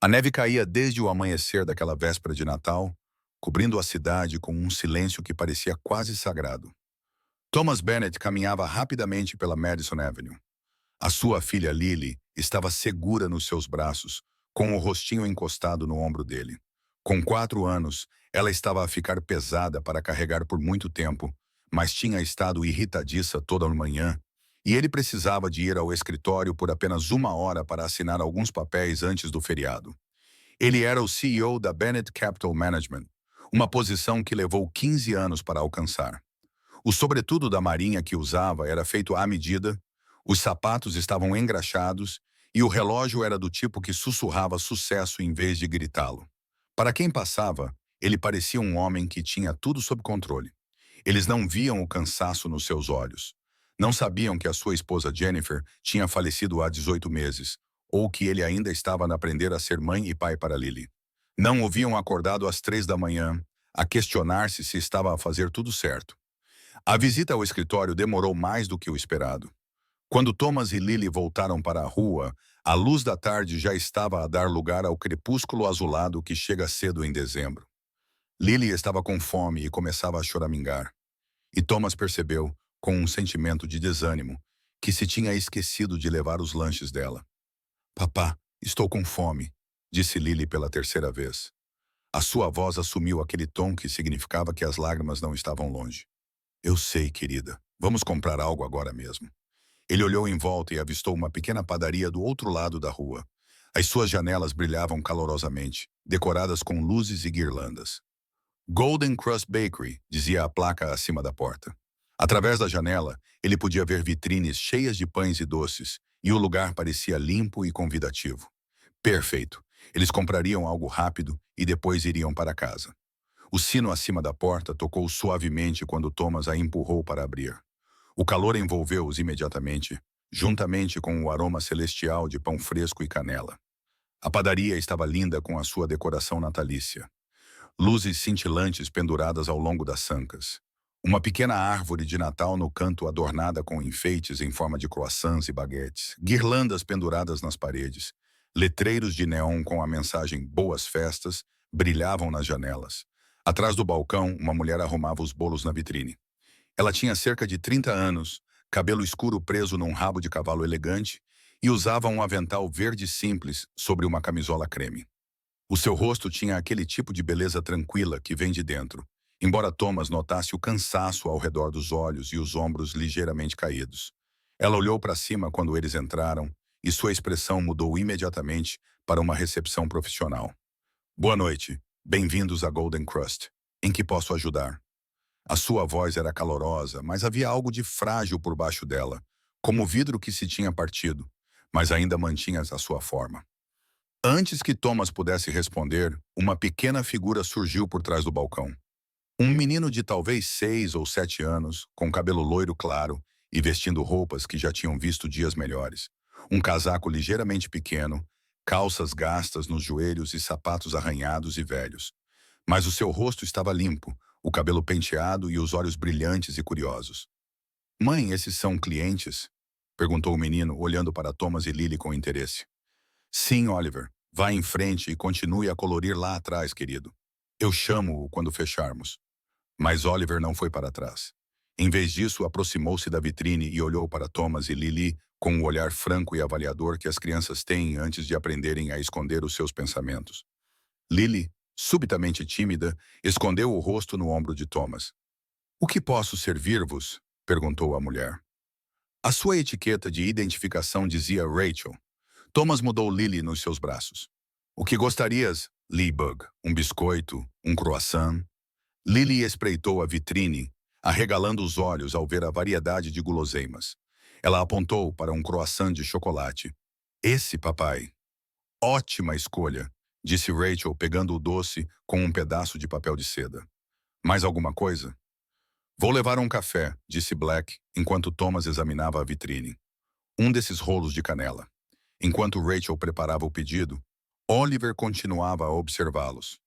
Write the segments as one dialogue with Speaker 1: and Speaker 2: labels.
Speaker 1: A neve caía desde o amanhecer daquela véspera de Natal, cobrindo a cidade com um silêncio que parecia quase sagrado. Thomas Bennet caminhava rapidamente pela Madison Avenue. A sua filha Lily estava segura nos seus braços, com o rostinho encostado no ombro dele. Com 4 anos, ela estava a ficar pesada para carregar por muito tempo, mas tinha estado irritadiça toda a manhã, e ele precisava de ir ao escritório por apenas 1 hora para assinar alguns papéis antes do feriado. Ele era o CEO da Bennett Capital Management, uma posição que levou 15 anos para alcançar. O sobretudo da marinha que usava era feito à medida, os sapatos estavam engraxados e o relógio era do tipo que sussurrava sucesso em vez de gritá-lo. Para quem passava, ele parecia um homem que tinha tudo sob controle. Eles não viam o cansaço nos seus olhos. Não sabiam que a sua esposa Jennifer tinha falecido há 18 meses, ou que ele ainda estava a aprender a ser mãe e pai para Lily. Não o viam acordado às 3 da manhã, a questionar-se se estava a fazer tudo certo. A visita ao escritório demorou mais do que o esperado. Quando Thomas e Lily voltaram para a rua, a luz da tarde já estava a dar lugar ao crepúsculo azulado que chega cedo em dezembro. Lily estava com fome e começava a choramingar. E Thomas percebeu, com um sentimento de desânimo, que se tinha esquecido de levar os lanches dela. Papá, estou com fome, disse Lily pela terceira vez. A sua voz assumiu aquele tom que significava que as lágrimas não estavam longe. Eu sei, querida. Vamos comprar algo agora mesmo. Ele olhou em volta e avistou uma pequena padaria do outro lado da rua. As suas janelas brilhavam calorosamente, decoradas com luzes e guirlandas. Golden Crust Bakery, dizia a placa acima da porta. Através da janela, ele podia ver vitrines cheias de pães e doces, e o lugar parecia limpo e convidativo. Perfeito. Eles comprariam algo rápido e depois iriam para casa. O sino acima da porta tocou suavemente quando Thomas a empurrou para abrir. O calor envolveu-os imediatamente, juntamente com o aroma celestial de pão fresco e canela. A padaria estava linda com a sua decoração natalícia. Luzes cintilantes penduradas ao longo das sancas. Uma pequena árvore de Natal no canto adornada com enfeites em forma de croissants e baguetes, guirlandas penduradas nas paredes, letreiros de neon com a mensagem Boas Festas brilhavam nas janelas. Atrás do balcão, uma mulher arrumava os bolos na vitrine. Ela tinha cerca de 30 anos, cabelo escuro preso num rabo de cavalo elegante e usava um avental verde simples sobre uma camisola creme. O seu rosto tinha aquele tipo de beleza tranquila que vem de dentro, embora Thomas notasse o cansaço ao redor dos olhos e os ombros ligeiramente caídos. Ela olhou para cima quando eles entraram e sua expressão mudou imediatamente para uma recepção profissional. Boa noite. Bem-vindos a Golden Crust. Em que posso ajudar? A sua voz era calorosa, mas havia algo de frágil por baixo dela, como o vidro que se tinha partido, mas ainda mantinha a sua forma. Antes que Thomas pudesse responder, uma pequena figura surgiu por trás do balcão. Um menino de talvez 6 ou 7 anos, com cabelo loiro claro e vestindo roupas que já tinham visto dias melhores. Um casaco ligeiramente pequeno, calças gastas nos joelhos e sapatos arranhados e velhos. Mas o seu rosto estava limpo, o cabelo penteado e os olhos brilhantes e curiosos. Mãe, esses são clientes? Perguntou o menino, olhando para Thomas e Lily com interesse. Sim, Oliver. Vá em frente e continue a colorir lá atrás, querido. Eu chamo-o quando fecharmos. Mas Oliver não foi para trás. Em vez disso, aproximou-se da vitrine e olhou para Thomas e Lily com o olhar franco e avaliador que as crianças têm antes de aprenderem a esconder os seus pensamentos. Lily, subitamente tímida, escondeu o rosto no ombro de Thomas. O que posso servir-vos? Perguntou a mulher. A sua etiqueta de identificação dizia Rachel. Thomas mudou Lily nos seus braços. O que gostarias, Leebug? Um biscoito? Um croissant? Lily espreitou a vitrine, arregalando os olhos ao ver a variedade de guloseimas. Ela apontou para um croissant de chocolate. Esse, papai. Ótima escolha, disse Rachel, pegando o doce com um pedaço de papel de seda. Mais alguma coisa? Vou levar um café, disse Black, enquanto Thomas examinava a vitrine. Um desses rolos de canela. Enquanto Rachel preparava o pedido, Oliver continuava a observá-los.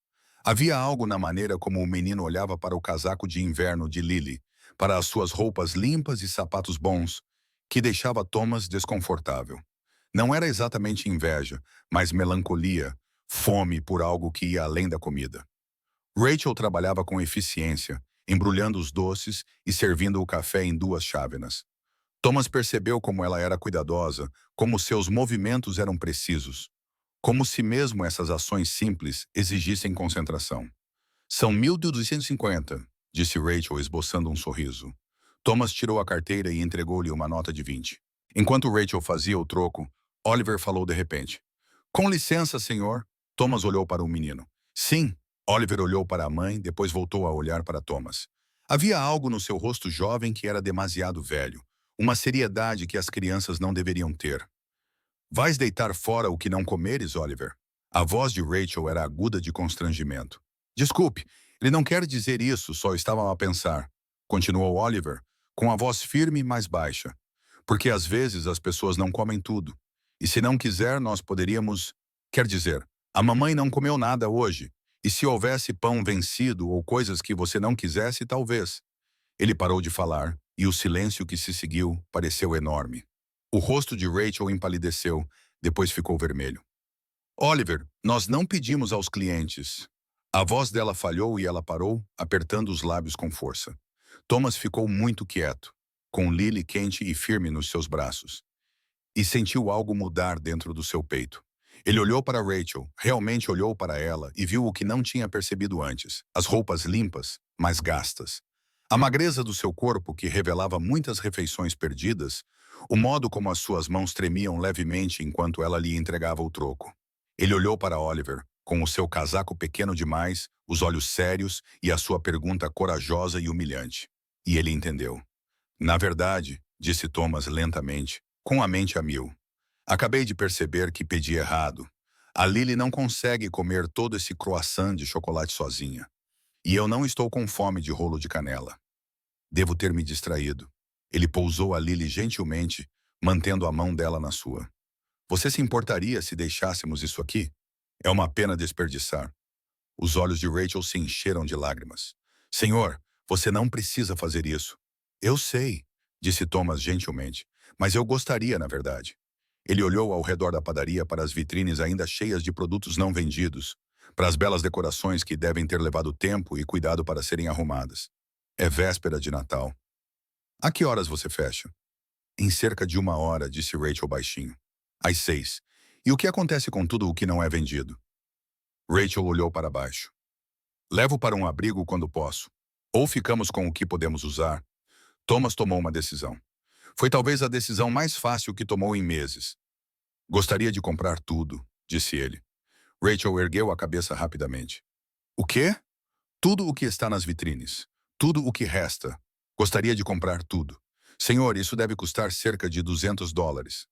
Speaker 1: Havia algo na maneira como o menino olhava para o casaco de inverno de Lily, para as suas roupas limpas e sapatos bons, que deixava Thomas desconfortável. Não era exatamente inveja, mas melancolia, fome por algo que ia além da comida. Rachel trabalhava com eficiência, embrulhando os doces e servindo o café em duas chávenas. Thomas percebeu como ela era cuidadosa, como seus movimentos eram precisos, como se mesmo essas ações simples exigissem concentração. São 1.250, disse Rachel esboçando um sorriso. Thomas tirou a carteira e entregou-lhe uma nota de 20. Enquanto Rachel fazia o troco, Oliver falou de repente. Com licença, senhor. Thomas olhou para o menino. Sim. Oliver olhou para a mãe, depois voltou a olhar para Thomas. Havia algo no seu rosto jovem que era demasiado velho, uma seriedade que as crianças não deveriam ter. Vais deitar fora o que não comeres, Oliver? A voz de Rachel era aguda de constrangimento. Desculpe, ele não quer dizer isso, só estava a pensar. Continuou Oliver, com a voz firme, mas baixa. Porque às vezes as pessoas não comem tudo. E se não quiser, nós poderíamos... Quer dizer, a mamãe não comeu nada hoje. E se houvesse pão vencido ou coisas que você não quisesse, talvez. Ele parou de falar, e o silêncio que se seguiu pareceu enorme. O rosto de Rachel empalideceu, depois ficou vermelho. Oliver, nós não pedimos aos clientes. A voz dela falhou e ela parou, apertando os lábios com força. Thomas ficou muito quieto, com Lily quente e firme nos seus braços. E sentiu algo mudar dentro do seu peito. Ele olhou para Rachel, realmente olhou para ela e viu o que não tinha percebido antes. As roupas limpas, mas gastas. A magreza do seu corpo, que revelava muitas refeições perdidas, o modo como as suas mãos tremiam levemente enquanto ela lhe entregava o troco. Ele olhou para Oliver, com o seu casaco pequeno demais, os olhos sérios e a sua pergunta corajosa e humilhante. E ele entendeu. Na verdade, disse Thomas lentamente, com a mente a mil. Acabei de perceber que pedi errado. A Lily não consegue comer todo esse croissant de chocolate sozinha. E eu não estou com fome de rolo de canela. Devo ter me distraído. Ele pousou a Lily gentilmente, mantendo a mão dela na sua. Você se importaria se deixássemos isso aqui? É uma pena desperdiçar. Os olhos de Rachel se encheram de lágrimas. Senhor, você não precisa fazer isso. Eu sei, disse Thomas gentilmente, mas eu gostaria, na verdade. Ele olhou ao redor da padaria para as vitrines ainda cheias de produtos não vendidos, para as belas decorações que devem ter levado tempo e cuidado para serem arrumadas. É véspera de Natal. A que horas você fecha? Em cerca de 1 hora, disse Rachel baixinho. Às 6. E o que acontece com tudo o que não é vendido? Rachel olhou para baixo. Levo para um abrigo quando posso. Ou ficamos com o que podemos usar. Thomas tomou uma decisão. Foi talvez a decisão mais fácil que tomou em meses. Gostaria de comprar tudo, disse ele. Rachel ergueu a cabeça rapidamente. O quê? Tudo o que está nas vitrines. Tudo o que resta. Gostaria de comprar tudo. Senhor, isso deve custar cerca de $200.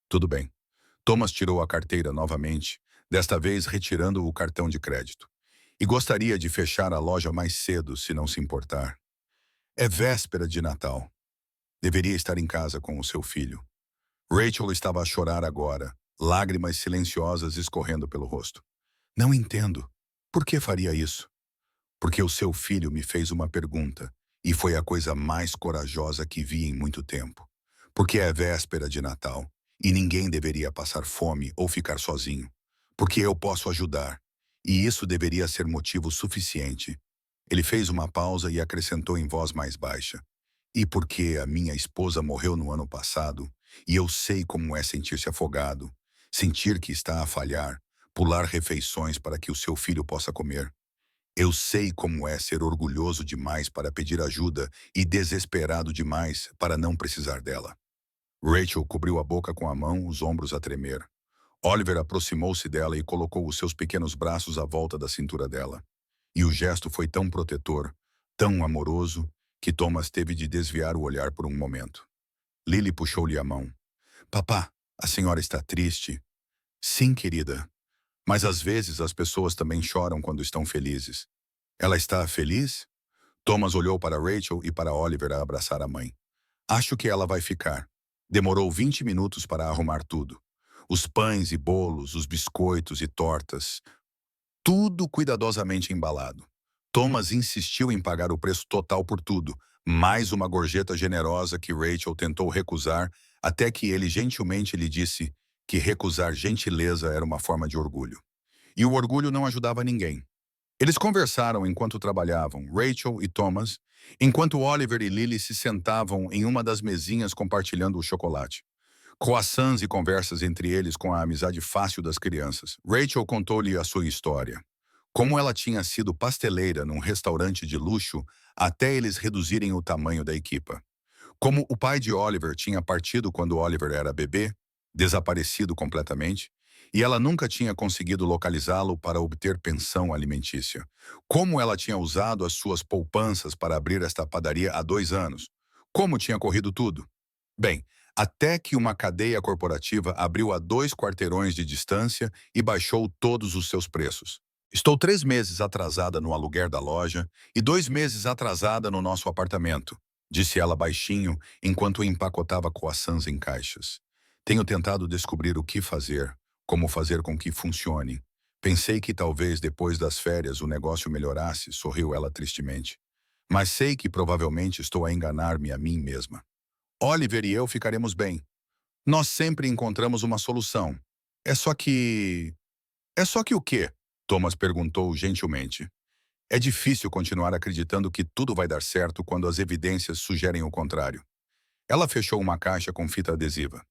Speaker 1: Tudo bem. Thomas tirou a carteira novamente, desta vez retirando o cartão de crédito. E gostaria de fechar a loja mais cedo, se não se importar. É véspera de Natal. Deveria estar em casa com o seu filho. Rachel estava a chorar agora, lágrimas silenciosas escorrendo pelo rosto. Não entendo. Por que faria isso? Porque o seu filho me fez uma pergunta, e foi a coisa mais corajosa que vi em muito tempo. Porque é véspera de Natal, e ninguém deveria passar fome ou ficar sozinho. Porque eu posso ajudar, e isso deveria ser motivo suficiente. Ele fez uma pausa e acrescentou em voz mais baixa. E porque a minha esposa morreu no ano passado, e eu sei como é sentir-se afogado, sentir que está a falhar, pular refeições para que o seu filho possa comer. Eu sei como é ser orgulhoso demais para pedir ajuda e desesperado demais para não precisar dela. Rachel cobriu a boca com a mão, os ombros a tremer. Oliver aproximou-se dela e colocou os seus pequenos braços à volta da cintura dela. E o gesto foi tão protetor, tão amoroso, que Thomas teve de desviar o olhar por um momento. Lily puxou-lhe a mão. Papá, a senhora está triste? Sim, querida. Mas às vezes as pessoas também choram quando estão felizes. Ela está feliz? Thomas olhou para Rachel e para Oliver a abraçar a mãe. Acho que ela vai ficar. Demorou 20 minutos para arrumar tudo. Os pães e bolos, os biscoitos e tortas. Tudo cuidadosamente embalado. Thomas insistiu em pagar o preço total por tudo, mais uma gorjeta generosa que Rachel tentou recusar, até que ele gentilmente lhe disse que recusar gentileza era uma forma de orgulho. e o orgulho não ajudava ninguém. Eles conversaram enquanto trabalhavam, Rachel e Thomas, enquanto Oliver e Lily se sentavam em uma das mesinhas compartilhando o chocolate. Croissants e conversas entre eles com a amizade fácil das crianças. Rachel contou-lhe a sua história. Como ela tinha sido pasteleira num restaurante de luxo até eles reduzirem o tamanho da equipa. Como o pai de Oliver tinha partido quando Oliver era bebê, desaparecido completamente, e ela nunca tinha conseguido localizá-lo para obter pensão alimentícia. Como ela tinha usado as suas poupanças para abrir esta padaria há 2 anos. Como tinha corrido tudo. Bem, até que uma cadeia corporativa abriu a 2 quarteirões de distância e baixou todos os seus preços. Estou 3 meses atrasada no aluguer da loja e 2 meses atrasada no nosso apartamento, disse ela baixinho enquanto empacotava croissants em caixas. Tenho tentado descobrir o que fazer, como fazer com que funcione. Pensei que talvez depois das férias o negócio melhorasse, sorriu ela tristemente. Mas sei que provavelmente estou a enganar-me a mim mesma. Oliver e eu ficaremos bem. Nós sempre encontramos uma solução. É só que... É só que o quê? Thomas perguntou gentilmente. É difícil continuar acreditando que tudo vai dar certo quando as evidências sugerem o contrário. Ela fechou uma caixa com fita adesiva.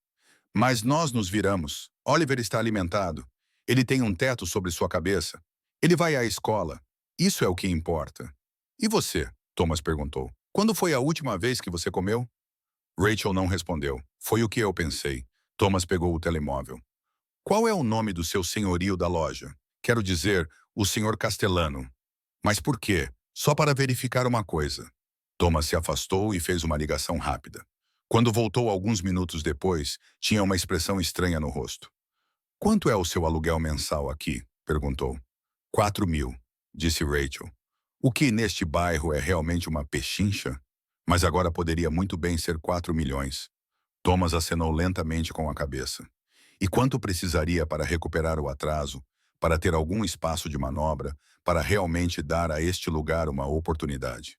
Speaker 1: Mas nós nos viramos. Oliver está alimentado. Ele tem um teto sobre sua cabeça. Ele vai à escola. Isso é o que importa. E você? Thomas perguntou. Quando foi a última vez que você comeu? Rachel não respondeu. Foi o que eu pensei. Thomas pegou o telemóvel. Qual é o nome do seu senhorio da loja? Quero dizer, o senhor Castellano. Mas por quê? Só para verificar uma coisa. Thomas se afastou e fez uma ligação rápida. Quando voltou alguns minutos depois, tinha uma expressão estranha no rosto. Quanto é o seu aluguel mensal aqui? Perguntou. 4.000, disse Rachel. O que neste bairro é realmente uma pechincha? Mas agora poderia muito bem ser 4 milhões. Thomas acenou lentamente com a cabeça. E quanto precisaria para recuperar o atraso, para ter algum espaço de manobra, para realmente dar a este lugar uma oportunidade?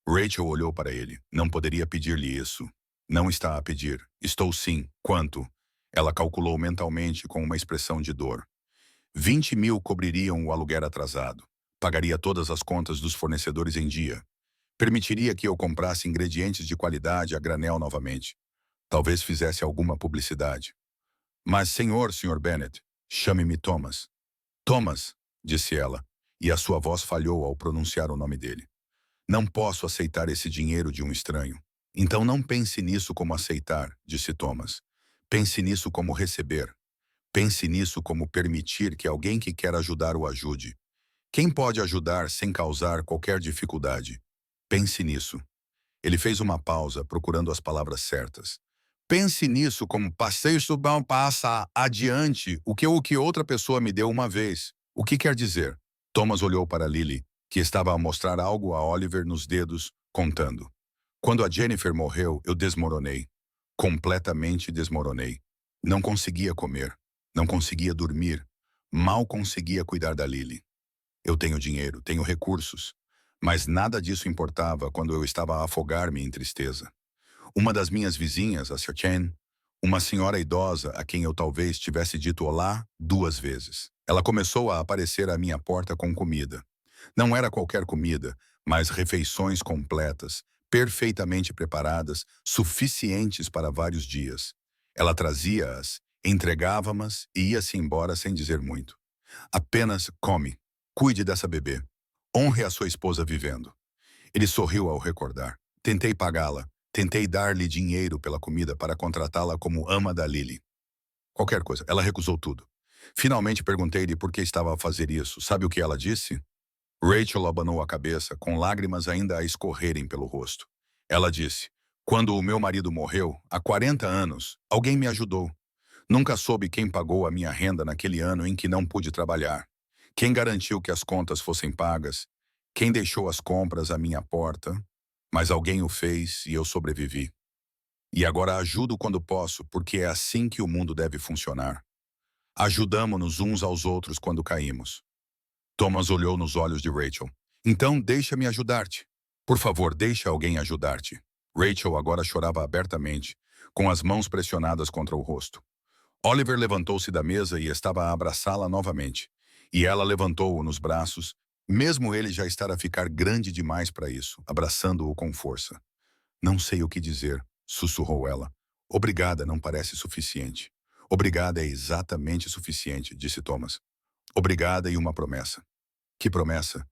Speaker 1: Rachel olhou para ele. Não poderia pedir-lhe isso. Não está a pedir. Estou sim. Quanto? Ela calculou mentalmente com uma expressão de dor. 20.000 cobririam o aluguer atrasado. Pagaria todas as contas dos fornecedores em dia. Permitiria que eu comprasse ingredientes de qualidade a granel novamente. Talvez fizesse alguma publicidade. Mas, Sr. Bennet, chame-me Thomas. Thomas, disse ela, e a sua voz falhou ao pronunciar o nome dele. Não posso aceitar esse dinheiro de um estranho. Então não pense nisso como aceitar, disse Thomas. Pense nisso como receber. Pense nisso como permitir que alguém que quer ajudar o ajude. Quem pode ajudar sem causar qualquer dificuldade? Pense nisso. Ele fez uma pausa, procurando as palavras certas. Pense nisso como passei subão passa adiante o que outra pessoa me deu uma vez. O que quer dizer? Thomas olhou para Lily, que estava a mostrar algo a Oliver nos dedos, contando. Quando a Jennifer morreu, eu desmoronei. Completamente desmoronei. Não conseguia comer. Não conseguia dormir. Mal conseguia cuidar da Lily. Eu tenho dinheiro, tenho recursos. Mas nada disso importava quando eu estava a afogar-me em tristeza. Uma das minhas vizinhas, a Sir Chen, uma senhora idosa a quem eu talvez tivesse dito olá 2 vezes. Ela começou a aparecer à minha porta com comida. Não era qualquer comida, mas refeições completas, perfeitamente preparadas, suficientes para vários dias. Ela trazia-as, entregava-mas e ia-se embora sem dizer muito. Apenas come, cuide dessa bebê. Honre a sua esposa vivendo. Ele sorriu ao recordar. Tentei pagá-la. Tentei dar-lhe dinheiro pela comida para contratá-la como ama da Lily. Qualquer coisa. Ela recusou tudo. Finalmente perguntei-lhe por que estava a fazer isso. Sabe o que ela disse? Rachel abanou a cabeça, com lágrimas ainda a escorrerem pelo rosto. Ela disse, quando o meu marido morreu, há 40 anos, alguém me ajudou. Nunca soube quem pagou a minha renda naquele ano em que não pude trabalhar. Quem garantiu que as contas fossem pagas? Quem deixou as compras à minha porta? Mas alguém o fez e eu sobrevivi. E agora ajudo quando posso, porque é assim que o mundo deve funcionar. Ajudamo-nos uns aos outros quando caímos. Thomas olhou nos olhos de Rachel. Então deixa-me ajudar-te. Por favor, deixa alguém ajudar-te. Rachel agora chorava abertamente, com as mãos pressionadas contra o rosto. Oliver levantou-se da mesa e estava a abraçá-la novamente. e ela levantou-o nos braços, mesmo ele já estar a ficar grande demais para isso, abraçando-o com força. Não sei o que dizer, sussurrou ela. Obrigada não parece suficiente. Obrigada é exatamente suficiente, disse Thomas. Obrigada e uma promessa. Que promessa?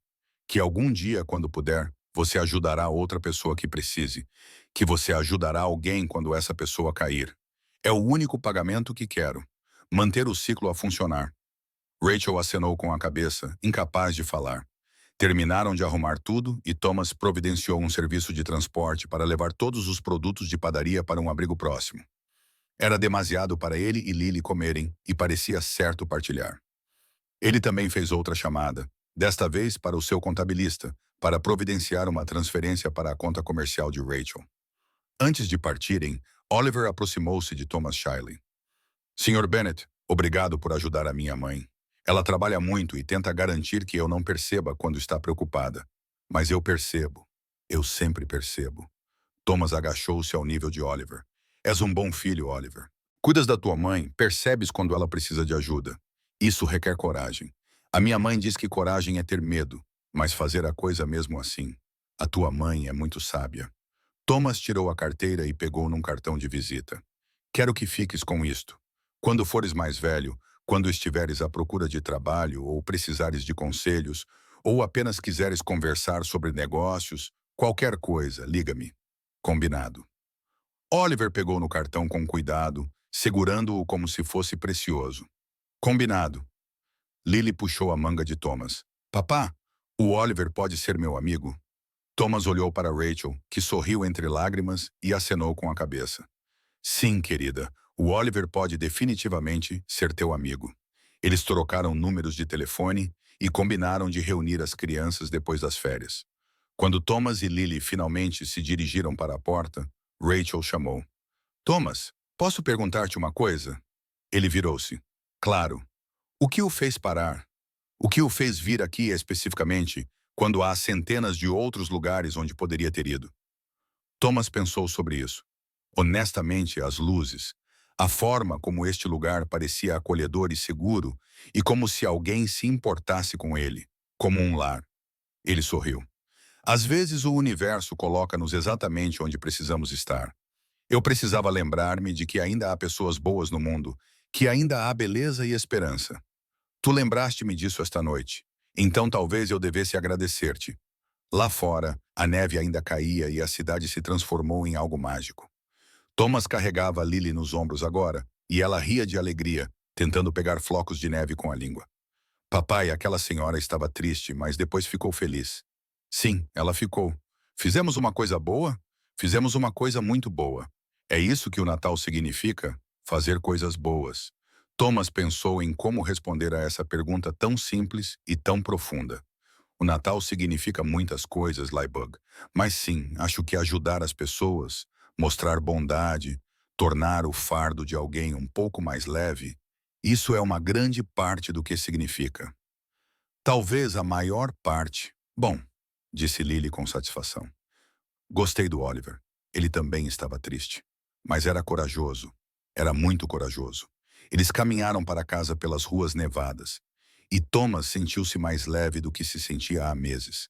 Speaker 1: Que algum dia, quando puder, você ajudará outra pessoa que precise. Que você ajudará alguém quando essa pessoa cair. É o único pagamento que quero. Manter o ciclo a funcionar. Rachel acenou com a cabeça, incapaz de falar. Terminaram de arrumar tudo e Thomas providenciou um serviço de transporte para levar todos os produtos de padaria para um abrigo próximo. Era demasiado para ele e Lily comerem e parecia certo partilhar. Ele também fez outra chamada, desta vez para o seu contabilista, para providenciar uma transferência para a conta comercial de Rachel. Antes de partirem, Oliver aproximou-se de Thomas Shiley. Sr. Bennet, obrigado por ajudar a minha mãe. Ela trabalha muito e tenta garantir que eu não perceba quando está preocupada. Mas eu percebo. Eu sempre percebo. Thomas agachou-se ao nível de Oliver. És um bom filho, Oliver. Cuidas da tua mãe, percebes quando ela precisa de ajuda. Isso requer coragem. A minha mãe diz que coragem é ter medo, mas fazer a coisa mesmo assim. A tua mãe é muito sábia. Thomas tirou a carteira e pegou num cartão de visita. Quero que fiques com isto. Quando fores mais velho, quando estiveres à procura de trabalho ou precisares de conselhos, ou apenas quiseres conversar sobre negócios, qualquer coisa, liga-me. Combinado. Oliver pegou no cartão com cuidado, segurando-o como se fosse precioso. Combinado. Lily puxou a manga de Thomas. Papá, o Oliver pode ser meu amigo? Thomas olhou para Rachel, que sorriu entre lágrimas e acenou com a cabeça. Sim, querida, o Oliver pode definitivamente ser teu amigo. Eles trocaram números de telefone e combinaram de reunir as crianças depois das férias. Quando Thomas e Lily finalmente se dirigiram para a porta, Rachel chamou. Thomas, posso perguntar-te uma coisa? Ele virou-se. Claro. O que o fez parar? O que o fez vir aqui especificamente, quando há centenas de outros lugares onde poderia ter ido? Thomas pensou sobre isso. Honestamente, as luzes, a forma como este lugar parecia acolhedor e seguro, e como se alguém se importasse com ele, como um lar. Ele sorriu. Às vezes o universo coloca-nos exatamente onde precisamos estar. Eu precisava lembrar-me de que ainda há pessoas boas no mundo, que ainda há beleza e esperança. Tu lembraste-me disso esta noite. Então talvez eu devesse agradecer-te. Lá fora, a neve ainda caía e a cidade se transformou em algo mágico. Thomas carregava Lily nos ombros agora, e ela ria de alegria, tentando pegar flocos de neve com a língua. Papai, aquela senhora estava triste, mas depois ficou feliz. Sim, ela ficou. Fizemos uma coisa boa? Fizemos uma coisa muito boa. É isso que o Natal significa? Fazer coisas boas. Thomas pensou em como responder a essa pergunta tão simples e tão profunda. O Natal significa muitas coisas, Liebug, mas sim, acho que ajudar as pessoas, mostrar bondade, tornar o fardo de alguém um pouco mais leve, isso é uma grande parte do que significa. Talvez a maior parte. Bom, disse Lily com satisfação. Gostei do Oliver. Ele também estava triste. Mas era corajoso. Era muito corajoso. Eles caminharam para casa pelas ruas nevadas. E Thomas sentiu-se mais leve do que se sentia há meses.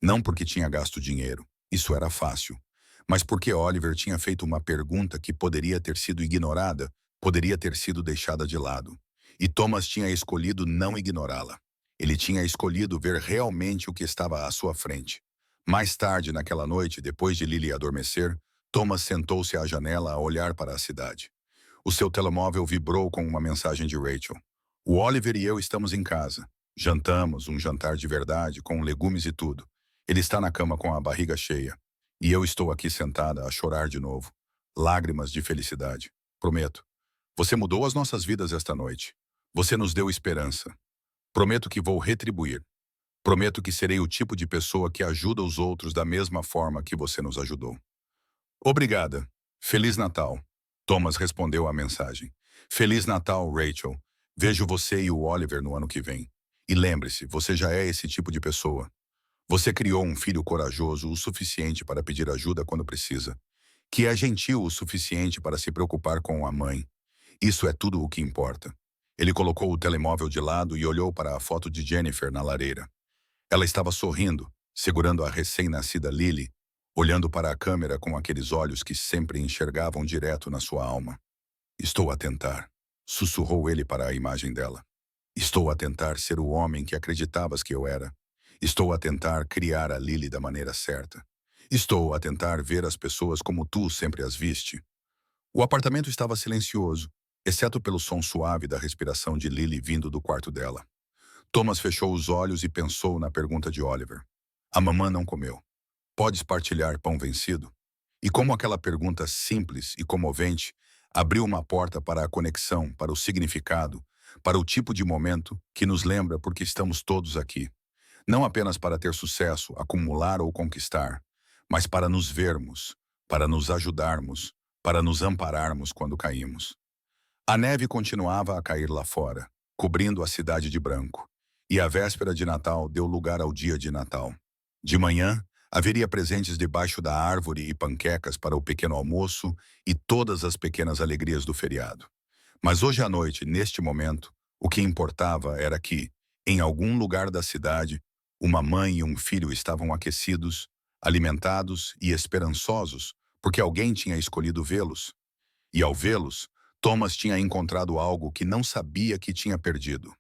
Speaker 1: Não porque tinha gasto dinheiro. Isso era fácil. Mas porque Oliver tinha feito uma pergunta que poderia ter sido ignorada, poderia ter sido deixada de lado. E Thomas tinha escolhido não ignorá-la. Ele tinha escolhido ver realmente o que estava à sua frente. Mais tarde, naquela noite, depois de Lily adormecer, Thomas sentou-se à janela a olhar para a cidade. O seu telemóvel vibrou com uma mensagem de Rachel. O Oliver e eu estamos em casa. Jantamos, um jantar de verdade, com legumes e tudo. Ele está na cama com a barriga cheia. E eu estou aqui sentada a chorar de novo. Lágrimas de felicidade. Prometo. Você mudou as nossas vidas esta noite. Você nos deu esperança. Prometo que vou retribuir. Prometo que serei o tipo de pessoa que ajuda os outros da mesma forma que você nos ajudou. Obrigada. Feliz Natal. Thomas respondeu à mensagem. Feliz Natal, Rachel. Vejo você e o Oliver no ano que vem. E lembre-se, você já é esse tipo de pessoa. Você criou um filho corajoso o suficiente para pedir ajuda quando precisa, que é gentil o suficiente para se preocupar com a mãe. Isso é tudo o que importa. Ele colocou o telemóvel de lado e olhou para a foto de Jennifer na lareira. Ela estava sorrindo, segurando a recém-nascida Lily, olhando para a câmera com aqueles olhos que sempre enxergavam direto na sua alma. Estou a tentar, sussurrou ele para a imagem dela. Estou a tentar ser o homem que acreditavas que eu era. Estou a tentar criar a Lily da maneira certa. Estou a tentar ver as pessoas como tu sempre as viste. O apartamento estava silencioso, exceto pelo som suave da respiração de Lily vindo do quarto dela. Thomas fechou os olhos e pensou na pergunta de Oliver. A mamã não comeu. Podes partilhar pão vencido? E como aquela pergunta simples e comovente abriu uma porta para a conexão, para o significado, para o tipo de momento que nos lembra porque estamos todos aqui. Não apenas para ter sucesso, acumular ou conquistar, mas para nos vermos, para nos ajudarmos, para nos ampararmos quando caímos. A neve continuava a cair lá fora, cobrindo a cidade de branco, e a véspera de Natal deu lugar ao dia de Natal. De manhã, haveria presentes debaixo da árvore e panquecas para o pequeno almoço e todas as pequenas alegrias do feriado. Mas hoje à noite, neste momento, o que importava era que, em algum lugar da cidade, uma mãe e um filho estavam aquecidos, alimentados e esperançosos, porque alguém tinha escolhido vê-los. E ao vê-los, Thomas tinha encontrado algo que não sabia que tinha perdido.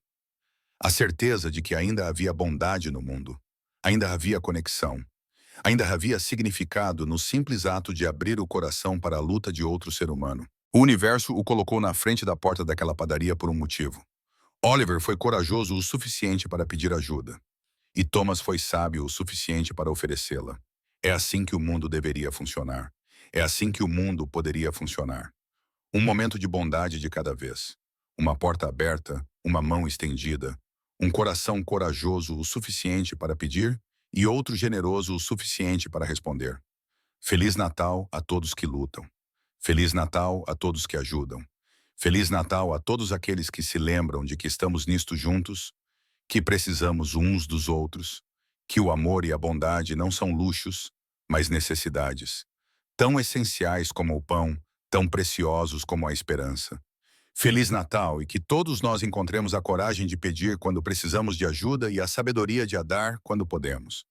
Speaker 1: A certeza de que ainda havia bondade no mundo, ainda havia conexão, ainda havia significado no simples ato de abrir o coração para a luta de outro ser humano. O universo o colocou na frente da porta daquela padaria por um motivo. Oliver foi corajoso o suficiente para pedir ajuda. E Thomas foi sábio o suficiente para oferecê-la. É assim que o mundo deveria funcionar. É assim que o mundo poderia funcionar. Um momento de bondade de cada vez. Uma porta aberta, uma mão estendida, um coração corajoso o suficiente para pedir e outro generoso o suficiente para responder. Feliz Natal a todos que lutam. Feliz Natal a todos que ajudam. Feliz Natal a todos aqueles que se lembram de que estamos nisto juntos, que precisamos uns dos outros, que o amor e a bondade não são luxos, mas necessidades, tão essenciais como o pão, tão preciosos como a esperança. Feliz Natal e que todos nós encontremos a coragem de pedir quando precisamos de ajuda e a sabedoria de a dar quando podemos.